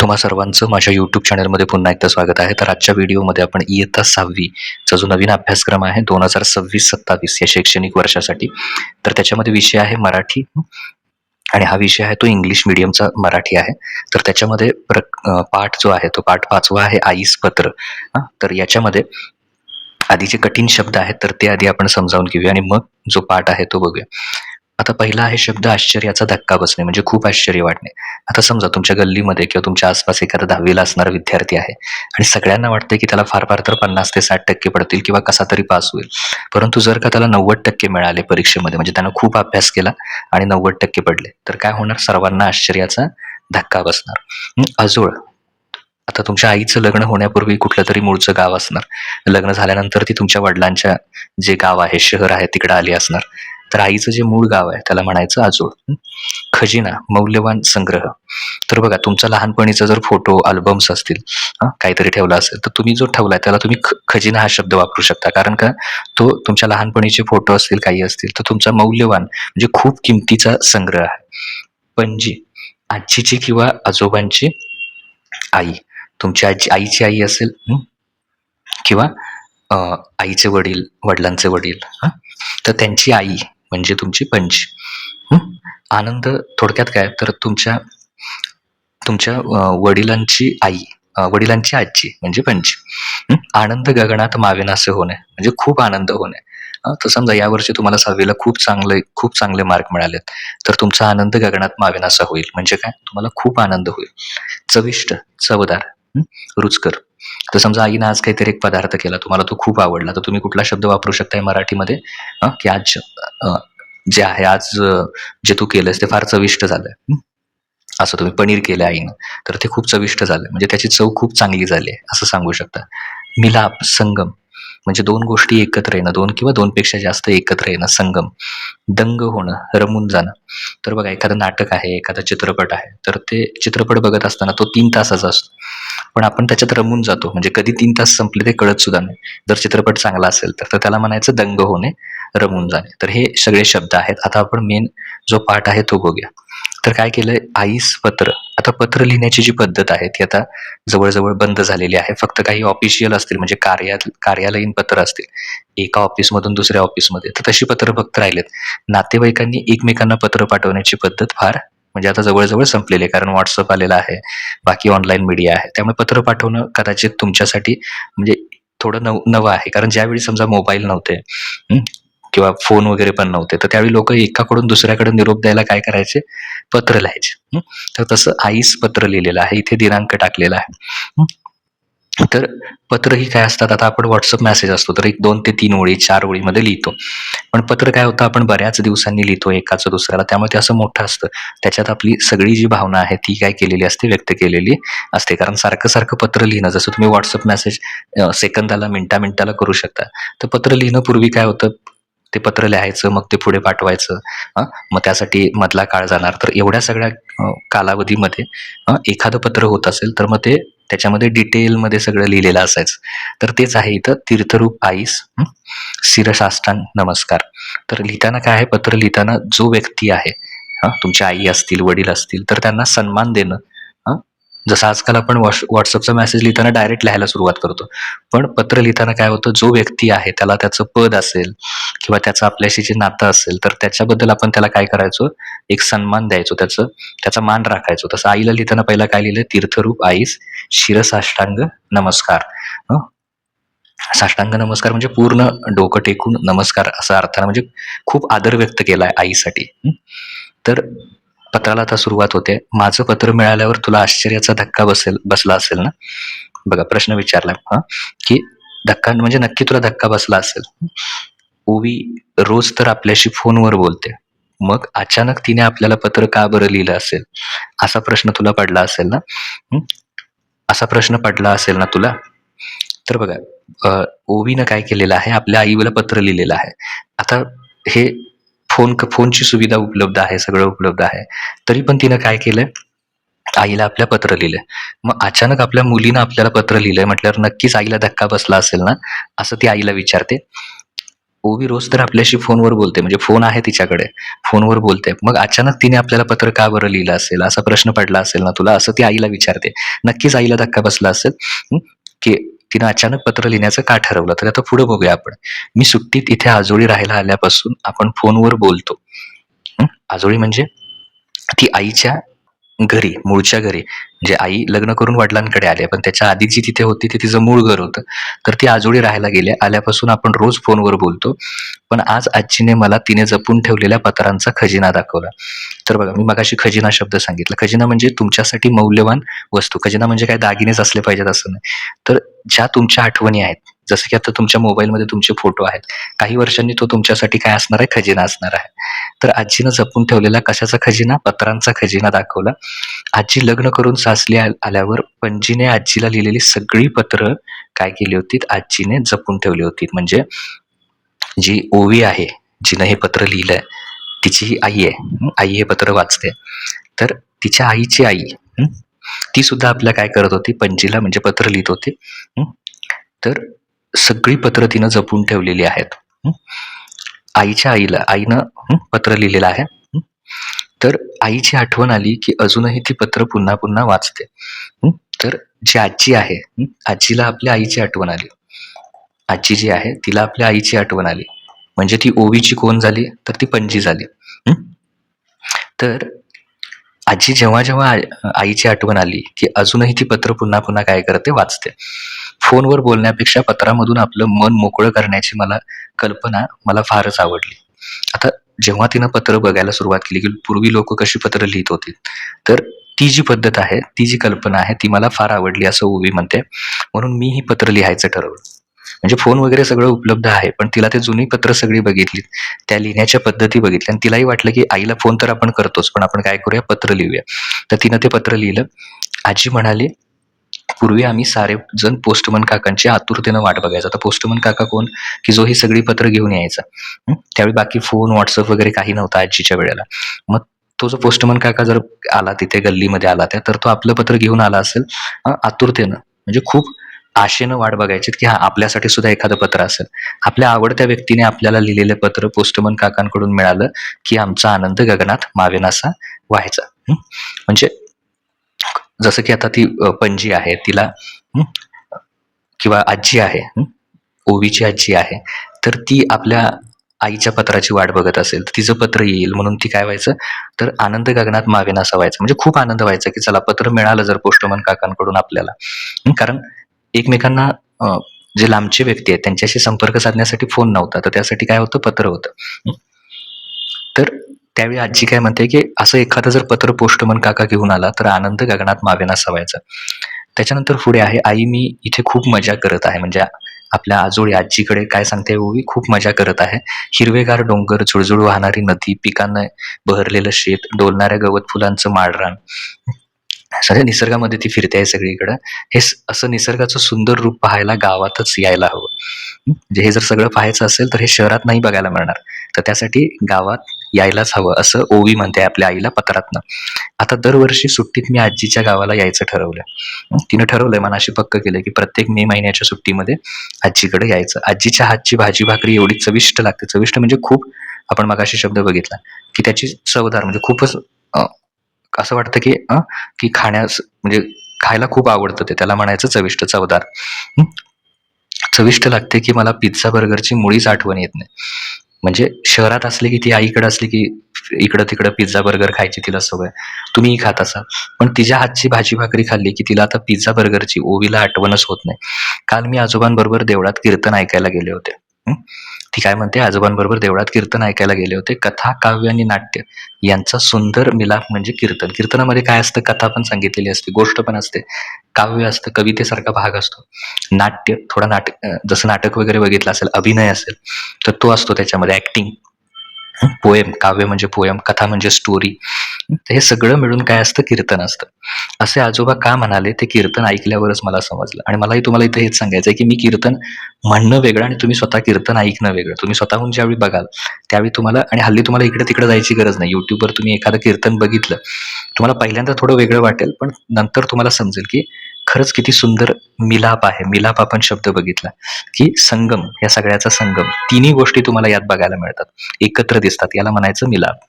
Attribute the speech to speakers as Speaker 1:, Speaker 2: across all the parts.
Speaker 1: तुम्हा सर्वांचं माझ्या YouTube चॅनलमध्ये पुन्हा एकदा स्वागत आहे. तर आजच्या व्हिडिओमध्ये आपण इयत्ता 6वी चा जो नवीन अभ्यासक्रम आहे 2026-27 या शैक्षणिक वर्षासाठी, तर त्याच्यामध्ये विषय आहे मराठी आणि हा विषय आहे तो इंग्लिश मीडियमचा मराठी आहे. तर त्याच्यामध्ये पाठ जो आहे तो पाठ 5वा आहे आईस पत्र. तर याच्यामध्ये आधी जे कठीण शब्द आहेत तर ते आधी आपण समजावून घेऊया आणि मग जो पाठ आहे तो बघूया. आता पहिला आहे शब्द आश्चर्याचा धक्का बसणे, म्हणजे खूप आश्चर्य वाटणे. आता समजा तुमच्या गल्लीमध्ये किंवा तुमच्या आसपास एखादा 10वी ला असणारा विद्यार्थी आहे आणि सगळ्यांना वाटतं की त्याला फार फार तर 50 ते 60% पडतील किंवा कसा तरी पास होईल. परंतु जर का त्याला 90% मिळाले परीक्षेमध्ये, म्हणजे त्यानं खूप अभ्यास केला आणि 90% पडले, तर काय होणार? सर्वांना आश्चर्याचा धक्का बसणार. अजूळ. आता तुमच्या आईचं लग्न होण्यापूर्वी कुठलं तरी मूळचं गाव असणार. लग्न झाल्यानंतर ती तुमच्या वडिलांच्या जे गाव आहे, शहर आहे तिकडे आली असणार. तर आईचं जे मूळ गाव आहे त्याला म्हणायचं आजोळ. खजिना, मौल्यवान संग्रह. तर बघा, तुमचा लहानपणीचा जर फोटो अल्बम्स असतील, काहीतरी ठेवला असेल, तर तुम्ही जो ठेवलाय त्याला तुम्ही खजिना हा शब्द वापरू शकता. कारण का, तो तुमच्या लहानपणीचे फोटो असतील, काही असतील, तर तुमचा मौल्यवान म्हणजे खूप किमतीचा संग्रह आहे. पणजी, आजीची किंवा आजोबांची आई. तुमच्या आईची आई असेल किंवा आईचे वडील, वडिलांचे वडील, तर त्यांची आई म्हणजे तुमची पणजी. आनंद थोडक्यात काय, तर तुमच्या तुमच्या वडिलांची आई, वडिलांची आजी म्हणजे पणजी. आनंद गगनात मावेनासे होणे, म्हणजे खूप आनंद होणे. तर समजा यावर्षी तुम्हाला 6वी ला खूप चांगले मार्क मिळालेत, तर तुमचा आनंद गगनात मावेनासा होईल. म्हणजे काय, तुम्हाला खूप आनंद होईल. चविष्ट, चवदार, रुचकर. तर समजा आईनं आज काहीतरी एक पदार्थ केला, तुम्हाला तो खूप आवडला, तर तुम्ही कुठला शब्द वापरू शकताय मराठीमध्ये, की आज जे आहे, आज जे तू केलंस ते फार चविष्ट झालंय. असं तुम्ही पनीर केलं आईनं, तर ते खूप चविष्ट झालं, म्हणजे त्याची चव खूप चांगली झाली आहे, असं सांगू शकता. मिलाप, संगम, म्हणजे 2 गोष्टी एकत्र येणं, 2 किंवा 2 पेक्षा जास्त एकत्र येणं, संगम. दंग होणं, रमून जाणं. तर बघा, एखादं नाटक आहे, एखादा चित्रपट आहे, तर ते चित्रपट बघत असताना तो 3 तासाचा असतो. पण आपण त्याच्यात रमून जातो, म्हणजे कधी 3 तास संपले ते कळत सुद्धा नाही. जर चित्रपट चांगला असेल तर त्याला म्हणायचं दंग होणे, रमून जाणे. तर हे सगळे शब्द आहेत. आता आपण मेन जो पाठ आहे तो बघूया. तर काय केलंय, आईस पत्र. आता पत्र लिहिण्याची जी पद्धत आहे ती आता जवळ बंद झालेली आहे. फक्त काही ऑफिशियल असतील, म्हणजे कार्यालयीन पत्र असतील, एका ऑफिसमधून दुसऱ्या ऑफिसमध्ये, तर तशी पत्र फक्त राहिलेत. नातेवाईकांनी एकमेकांना पत्र पाठवण्याची पद्धत फार म्हणजे आता जवळ संपलेली आहे, कारण WhatsApp आलेला आहे, बाकी ऑनलाईन मीडिया आहे. त्यामुळे पत्र पाठवणं कदाचित तुमच्यासाठी म्हणजे थोडं नवं आहे. कारण ज्यावेळी समजा मोबाईल नव्हते किंवा फोन वगैरे पण नव्हते, तर त्यावेळी लोक एकाकडून दुसऱ्याकडे निरोप द्यायला काय करायचे, पत्र लिहायचे. तर तसं आईस पत्र लिहिलेलं आहे, इथे दिनांक टाकलेला आहे. तर पत्र ही काय असतात, आता आपण WhatsApp मेसेज असतो तर एक 2 ते 3 ओळी, 4 ओळीमध्ये लिहितो. पण पत्र काय होतं, आपण बऱ्याच दिवसांनी लिहितो एकाचं दुसऱ्याला, त्यामुळे ते असं मोठं असतं. त्याच्यात आपली सगळी जी भावना आहे ती काय केलेली असते, व्यक्त केलेली असते. कारण सारखं पत्र लिहिणं, जसं तुम्ही WhatsApp मेसेज सेकंदाला, मिनिटाला करू शकता, तर पत्र लिहिणं पूर्वी काय होतं, ते पत्र लिहायचं, मग ते पुढे पाठवायचं. मग त्यासाठी मधला काळ जाणार. तर एवढ्या सगळ्या कालावधीमध्ये एखादं पत्र होत असेल तर मग ते त्याच्यामध्ये डिटेलमध्ये सगळं लिहिलेलं असायचं. तर तेच आहे इथं, तीर्थरूप आईस शिरसाष्टांग नमस्कार. तर लिहिताना काय आहे, पत्र लिहिताना जो व्यक्ती आहे, तुमची आई असतील, वडील असतील, तर त्यांना सन्मान देणं. जसं आजकाल आपण WhatsAppचा मेसेज लिहिताना डायरेक्ट लिहायला सुरुवात करतो, पण पत्र लिहिताना काय होतं, जो व्यक्ती आहे त्याला त्याचं पद असेल किंवा त्याचं आपल्याशी जे नातं असेल, तर त्याच्याबद्दल आपण त्याला काय करायचो, एक सन्मान द्यायचो, त्याचा मान राखायचो. तसं आईला लिहिताना पहिला काय लिहिलं, तीर्थरूप आईस शिरसाष्टांग नमस्कार. साष्टांग नमस्कार म्हणजे पूर्ण डोकं टेकून नमस्कार असा अर्थानं, म्हणजे खूप आदर व्यक्त केलाय आईसाठी. तर पत्राला आता सुरुवात होते. माझं पत्र मिळाल्यावर तुला आश्चर्याचा धक्का बसला असेल ना. बघा, प्रश्न विचारला, की धक्का म्हणजे नक्की तुला धक्का बसला असेल. ओवी रोज तर आपल्याशी फोनवर बोलते, मग अचानक तिने आपल्याला पत्र का बरं लिहिलं असेल, असा प्रश्न तुला पडला असेल ना. असा प्रश्न पडला असेल ना तुला. तर बघा, ओवीनं काय केलेलं आहे, आपल्या आईला पत्र लिहिलेलं आहे. आता हे फोनची सुविधा उपलब्ध आहे, सगळं उपलब्ध आहे, तरी पण तिनं काय केलंय, आईला आपल्या पत्र लिहिलंय. मग अचानक आपल्या मुलीनं आपल्याला पत्र लिहिलंय म्हटल्यावर नक्कीच आईला धक्का बसला असेल ना, असं ती आईला विचारते. ओवी रोज तर आपल्याशी फोनवर बोलते, म्हणजे फोन आहे तिच्याकडे. फोनवर बोलते. मग अचानक तिने आपल्याला पत्र का बरं लिहिलं असेल? असा प्रश्न पडला असेल ना तुला? असं ती आईला विचारते. नक्कीच आईला धक्का बसला असेल, हं, की तिनं अचानक पत्र लिहिण्याचं का ठरवलं? तर आता पुढे बघूया आपण. मी सुट्टीत इथे आजोळी राहायला आल्यापासून आपण फोनवर बोलतो. आजोळी म्हणजे ती आईच्या घरी, मूळच्या घरी. म्हणजे आई लग्न करून वडिलांकडे आली, पण त्याच्या आधी जी तिथे होती ते तिचं मूळ घर होतं. तर ती आजोळी राहायला गेली. आल्यापासून आपण रोज फोनवर बोलतो. पण आज आजीने मला तिने जपून ठेवलेल्या पत्रांचा खजिना दाखवला. तर बघा, मी मगाशी खजिना शब्द सांगितला. खजिना म्हणजे तुमच्यासाठी मौल्यवान वस्तू. खजिना म्हणजे काय दागिनेच असले पाहिजेत असं नाही. तर ज्या तुमच्या आठवणी आहेत, जसं की आता तुमच्या मोबाईलमध्ये तुमचे फोटो आहेत. काही वर्षांनी तो तुमच्यासाठी काय असणार आहे? खजिना असणार आहे. तर आजीनं जपून ठेवलेला कशाचा खजिना? पत्रांचा खजिना दाखवला. आजी लग्न करून सासरी आल्यावर पणजीने आजीला लिहिलेली सगळी पत्र काय केली होती? आजीने जपून ठेवली होती. म्हणजे जी ओवी आहे, जिनं हे पत्र लिहिलंय, तिची ही आई आहे. आई हे पत्र वाचते. तर तिच्या आईची आई, हं, ती सुद्धा आपल्या काय करत होती? पणजीला म्हणजे पत्र लिहित होती. हं. तर सगळी पत्र तिनं जपून ठेवलेली आहेत. हं. आईच्या आईला आईनं पत्र लिहिलेलं आहे. हं. तर आईची आठवण आली, की अजूनही ती पत्र पुन्हा-पुन्हा वाचते. हं. तर जी आजी आहे, आजीला आपल्या आईची आठवण आली. आजी जी आहे, तिला आपल्या आईची आठवण आली. म्हणजे ती ओवीची कोण झाली? तर ती पणजी झाली. हं. तर आजी जेव्हा-जेव्हा आईची आठवण आली, की अजूनही ती पत्र पुन्हा-पुन्हा काय करते? वाचते. फोनवर बोलण्यापेक्षा पत्रामधून आपलं मन मोकळं करण्याची कल्पना मला फारच आवडली. आता जेव्हा तिनं पत्र बघायला सुरुवात केली, की पूर्वी लोकं कशी पत्र लिहित होती. तर ती जी पद्धत आहे, ती जी कल्पना आहे, ती मला फार आवडली असं ओवी म्हणते. म्हणून मी ही पत्र लिहायचं ठरवलं. म्हणजे फोन वगैरे सगळं उपलब्ध आहे, पण तिला ते जुनी पत्र सगळी बघितली. त्या लिहिण्याच्या पद्धती बघितल्या आणि तिलाही वाटलं, की आईला फोन तर आपण करतोच, पण आपण काय करूया? पत्र लिहूया. तर तिनं ते पत्र लिहिलं. आजी म्हणाली, "पूर्वी आम्ही सारे जण पोस्टमन काकांची आतुरतेनं वाट बघायचो." आता पोस्टमन काका कोण? की जो ही सगळी पत्र घेऊन यायचा. त्यावेळी बाकी फोन, WhatsApp वगैरे काही नव्हतं आजीच्या वेळेला. मग तो जो पोस्टमन काका जर आला तिथे गल्लीमध्ये आला तर तो आपलं पत्र घेऊन आला असेल आतुरतेनं. म्हणजे खूप आशेनं वाट बघायची, की हां, आपल्यासाठी सुद्धा एखादं पत्र असेल. आपल्या आवडत्या व्यक्तीने आपल्याला लिहिलेलं पत्र पोस्टमन काकांकडून मिळालं, की आमचा आनंद गगनात मावेनासा व्हायचा. म्हणजे जसं की आता ती पणजी आहे तिला हं, किंवा आजी आहे, ओवीची आजी आहे. तर ती आपल्या आईच्या पत्राची वाट बघत असेल, तर तिचं पत्र येईल म्हणून ती काय व्हायचं, तर आनंद गगनात मावेनासा व्हायचा. म्हणजे खूप आनंद व्हायचा, की चला पत्र मिळालं जर पोस्टमन काकांकडून आपल्याला. कारण एकमेकांना जे लांबचे व्यक्ती आहेत त्यांच्याशी संपर्क साधण्यासाठी फोन नव्हता. तर त्यासाठी काय होतं? पत्र होतं. तर त्यावेळी आजी काय म्हणते, की असं एखादं जर पत्र पोस्टमन काका घेऊन आला, तर आनंद गगनात मावेनासा व्हायचा. त्याच्यानंतर पुढे आहे, "आई मी इथे खूप मजा करत आहे." म्हणजे आपल्या आजोळी आजीकडे काय सांगते ओवी, खूप मजा करत आहे. हिरवेगार डोंगर, झुळझुळ वाहणारी नदी, पिकांना बहरलेलं शेत, डोलणाऱ्या गवत फुलांचं माळरान. सगळ्या निसर्गामध्ये ती फिरते आहे सगळीकडं. असं निसर्गाचं सुंदर रूप पाहायला गावातच यायला हवं. म्हणजे हे जर सगळं पाहायचं असेल, तर हे शहरात नाही बघायला मिळणार. तर त्यासाठी गावात यायलाच हवं, असं ओवी म्हणते आपल्या आईला पत्रातनं. आता दरवर्षी सुट्टीत मी आजीच्या गावाला यायचं ठरवलं. तिनं ठरवलंय, मनाशी पक्क केलंय, की प्रत्येक मे महिन्याच्या सुट्टीमध्ये आजीकडे यायचं. आजीच्या हातची भाजी-भाकरी एवढी चविष्ट लागते. चविष्ट म्हणजे खूप आपण मगाशी शब्द बघितला, की त्याची चवदार म्हणजे खूपच असं वाटतं, की खाण्यास म्हणजे खायला खूप आवडतं ते. त्याला म्हणायचं चविष्ट, चवदार. हं. चविष्ट लागते, की मला पिझ्झा, बर्गरची मुळीच आठवण येत नाही. म्हणजे शहरात असले, की ती आईकडे असली, की इकडं-तिकडं पिझ्झा, बर्गर खायची तिला सवय. तुम्हीही खात असाल. पण तिच्या हातची भाजी-भाकरी खाल्ली, की तिला आता पिझ्झा, बर्गरची ओवीला आठवणच होत नाही. काल मी आजोबांबरोबर देवळात कीर्तन ऐकायला गेले होते. हं. ती काय म्हणते, आजोबांबरोबर देवळात कीर्तन ऐकायला गेले होते. कथा, काव्य आणि नाट्य यांचा सुंदर मिलाप म्हणजे कीर्तन. कीर्तनामध्ये काय असतं? कथा पण सांगितलेली असते, गोष्ट पण असते, काव्य असतं, कवितेसारखा भाग असतो. नाट्य थोडा जसं नाटक वगैरे बघितलं असेल, अभिनय असेल, तर तो असतो त्याच्यामध्ये ॲक्टिंग. पोएम, काव्य म्हणजे पोएम, कथा म्हणजे स्टोरी. तर हे सगळं मिळून काय असतं? कीर्तन असतं. असे आजोबा का म्हणाले ते कीर्तन ऐकल्यावरच मला समजलं. आणि मलाही तुम्हाला इथे हेच सांगायचं आहे, की मी कीर्तन म्हणणं वेगळं आणि तुम्ही स्वतः कीर्तन ऐकणं वेगळं. तुम्ही स्वतःहून ज्यावेळी बघाल, त्यावेळी तुम्हाला आणि हल्ली तुम्हाला इकडे-तिकडे जायची गरज नाही. YouTubeवर तुम्ही एखादं कीर्तन बघितलं, तुम्हाला पहिल्यांदा थोडं वेगळं वाटेल, पण नंतर तुम्हाला समजेल, की खरंच किती सुंदर मिलाप आहे. मिलाप आपण शब्द बघितला, की संगम, या सगळ्याचा संगम. तिन्ही गोष्टी तुम्हाला यात बघायला मिळतात. एकत्र दिसतात. याला म्हणायचं मिलाप.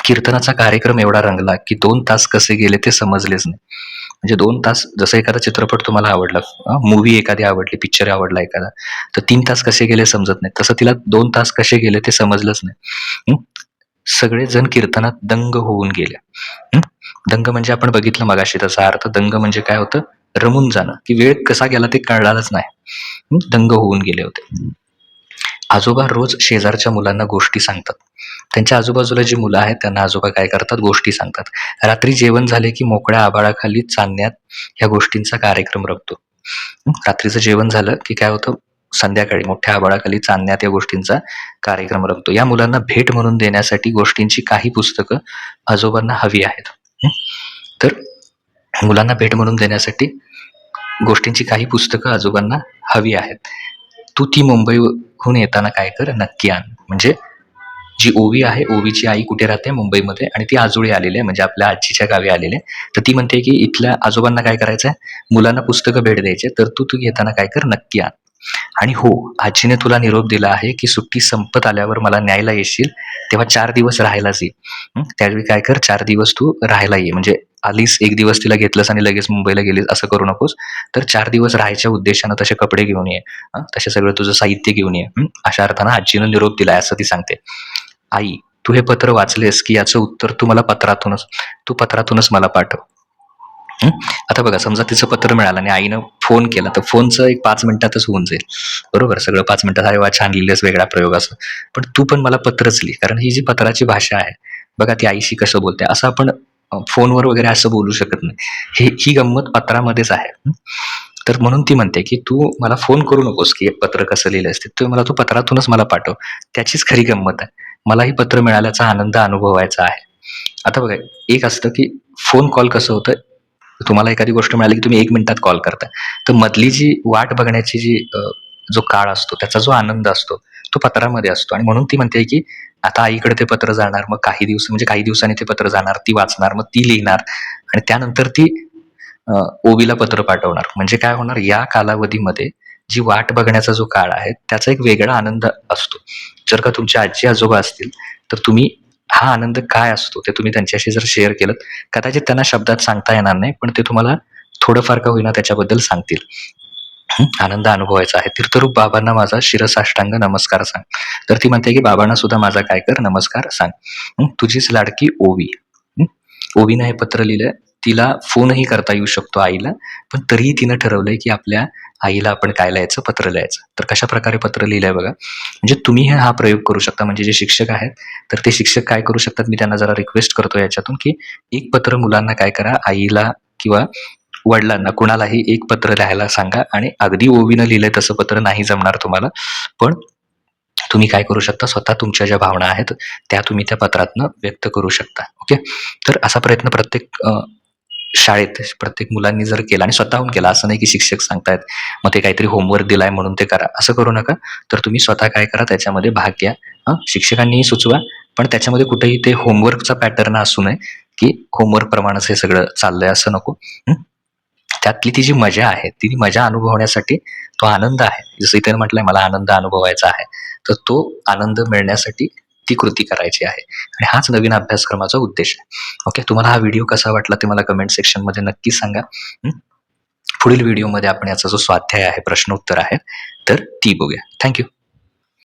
Speaker 1: कीर्तनाचा कार्यक्रम एवढा रंगला, की 2 तास कसे गेले ते समजलेच नाही. म्हणजे 2 तास, जसं एखादा चित्रपट तुम्हाला आवडला, मूव्ही एखादी आवडली, पिक्चर आवडला एखादा, तर 3 तास कसे गेले समजत नाही. तसं तिला 2 तास कसे गेले ते समजलंच नाही. सगळेजण कीर्तनात दंग होऊन गेले. दंग म्हणजे आपण बघितलं मगाशी, त्याचा अर्थ दंग म्हणजे काय होतं? रमून जाणं, की वेळ कसा गेला ते कळालंच नाही. दंग होऊन गेले होते. आजोबा रोज शेजारच्या मुलांना गोष्टी सांगतात. त्यांच्या आजूबाजूला जी मुलं आहेत त्यांना आजोबा काय करतात? गोष्टी सांगतात. रात्री जेवण झाले की मोकळ्या आभाळाखाली चांदण्यात ह्या गोष्टींचा कार्यक्रम रंगतो. रात्रीचं जेवण झालं की काय होतं? संध्याकाळी मोठ्या आभाळाखाली चांदण्यात या गोष्टींचा कार्यक्रम रंगतो. या मुलांना भेट म्हणून देण्यासाठी गोष्टींची काही पुस्तकं आजोबांना हवी आहेत. तर मुलांना भेट म्हणून देण्यासाठी गोष्टींची काही पुस्तकं आजोबांना हवी आहेत. तू ती मुंबईहून येताना काय कर? नक्की आण. म्हणजे जी ओवी आहे, ओवीची आई कुठे राहते? मुंबईमध्ये, आणि ती आजोळी आलेली आहे, म्हणजे आपल्या आजीच्या गावी आलेली आहे. तर ती म्हणते की इथल्या आजोबांना काय करायचं आहे? मुलांना पुस्तकं भेट द्यायची आहे. तर तू घेताना काय कर? नक्की आण. आणि हो, आजीने तुला निरोप दिला आहे की सुट्टी संपत आल्यावर मला न्यायला येशील, तेव्हा 4 दिवस राहायलाच ये. त्यावेळी काय कर? 4 दिवस तू राहायला ये. म्हणजे आलीस, 1 दिवस तिला घेतलंस आणि लगेच मुंबईला गेलीस, असं करू नकोस. तर 4 दिवस राहायच्या उद्देशानं तसे कपडे घेऊन ये. तसे सगळं तुझं साहित्य घेऊन ये. अशा अर्थानं आजीनं निरोप दिलाय असं ती सांगते. आई, तू हे पत्र वाचलेस की याचं उत्तर तू पत्रातूनच मला पाठव. आता बघा, समजा तिचं पत्र मिळालं आणि आईनं फोन केला, तर फोनचं एक 5 मिनिटातच होऊन जाईल. बरोबर? सगळं 5 मिनिटात. "अरे वाह! छान लिहिलंस, वेगळा प्रयोग" असं. पण तू पण मला पत्रच लिही. कारण ही जी पत्राची भाषा आहे, बघा ती आईशी कसं बोलते, असं आपण फोनवर वगैरे असं बोलू शकत नाही. ही गंमत पत्रामध्येच आहे. तर म्हणून ती म्हणते, की "तू मला फोन करू नकोस, की पत्र कसं लिहिलंयस ते. तू पत्रातूनच मला पाठव." त्याचीच खरी गंमत आहे. मलाही पत्र मिळाल्याचा आनंद अनुभवायचा आहे. आता बघा, एक असतं की फोन कॉल कसं होतं, तुम्हाला एखादी गोष्ट मिळाली की तुम्ही 1 मिनिटात कॉल करताय. तर मधली जी वाट बघण्याची जो काळ असतो, त्याचा जो आनंद असतो, तो पत्रामध्ये असतो. आणि म्हणून ती म्हणते की आता आईकडे ते पत्र जाणार, मग काही दिवसांनी ते पत्र जाणार, ती वाचणार, मग ती लिहिणार आणि त्यानंतर ती ओवीला पत्र पाठवणार. म्हणजे काय होणार? या कालावधीमध्ये जी वाट बघण्याचा जो काळ आहे, त्याचा एक वेगळा आनंद असतो. जर का तुमचे आजी-आजोबा असतील, तर तुम्ही हा आनंद काय असतो ते तुम्ही त्यांच्याशी जर शेअर केलंत, कदाचित त्यांना शब्दात सांगता येणार नाही, पण ते तुम्हाला थोडंफार का होईना त्याच्याबद्दल सांगतील. आनंद अनुभवायचा आहे. तीर्थरूप बाबांना माझा शिरसाष्टांग नमस्कार सांग. तर ती म्हणते की बाबांना सुद्धा माझा काय कर? नमस्कार सांग. तुझीच लाडकी ओवी. ओवीनं हे पत्र लिहिलंय. तिला फोनही करता येऊ शकतो आईला, पण तरीही तिनं ठरवलंय की आपल्या आईला आपण काय लिहायचं? पत्र लिहायचं. तर कशाप्रकारे पत्र लिहिलंय बघा. म्हणजे तुम्ही हा प्रयोग करू शकता. म्हणजे जे शिक्षक आहेत, तर ते शिक्षक काय करू शकतात? मी त्यांना जरा रिक्वेस्ट करतो याच्यातून, की एक पत्र मुलांना काय करा? आईला किंवा वडिलांना, कुणालाही एक पत्र लिहायला सांगा. आणि अगदी ओवीनं लिहिलंय तसं पत्र नाही जमणार तुम्हाला, पण तुम्ही काय करू शकता? स्वतः तुमच्या ज्या भावना आहेत, त्या तुम्ही त्या पत्रातनं व्यक्त करू शकता. ओके. तर असा प्रयत्न प्रत्येक शाळेत प्रत्येक मुलांनी जर केला आणि स्वतःहून केला, असं नाही की शिक्षक सांगतायत, मग ते काहीतरी होमवर्क दिलाय म्हणून ते करा, असं करू नका. तर तुम्ही स्वतः काय करा? त्याच्यामध्ये भाग घ्या. शिक्षकांनीही सुचवा, पण त्याच्यामध्ये कुठेही ते होमवर्कचा पॅटर्न असू नये, की होमवर्क प्रमाणेच हे सगळं चाललंय, असं नको. त्यातली ती जी मजा आहे, ती मजा अनुभवण्यासाठी, तो आनंद आहे, जसं इथे म्हटलंय मला आनंद अनुभवायचा आहे, तर तो आनंद मिळण्यासाठी ती कृती करायची आहे. आणि हाच नवीन अभ्यासक्रमाचा उद्देश आहे. ओके. तुम्हाला हा व्हिडिओ कसा वाटला ते मला कमेंट सेक्शनमध्ये नक्की सांगा. पुढील व्हिडिओमध्ये आपण याचा जो स्वाध्याय आहे, प्रश्न उत्तर आहे, तर ती बघूया. Thank you.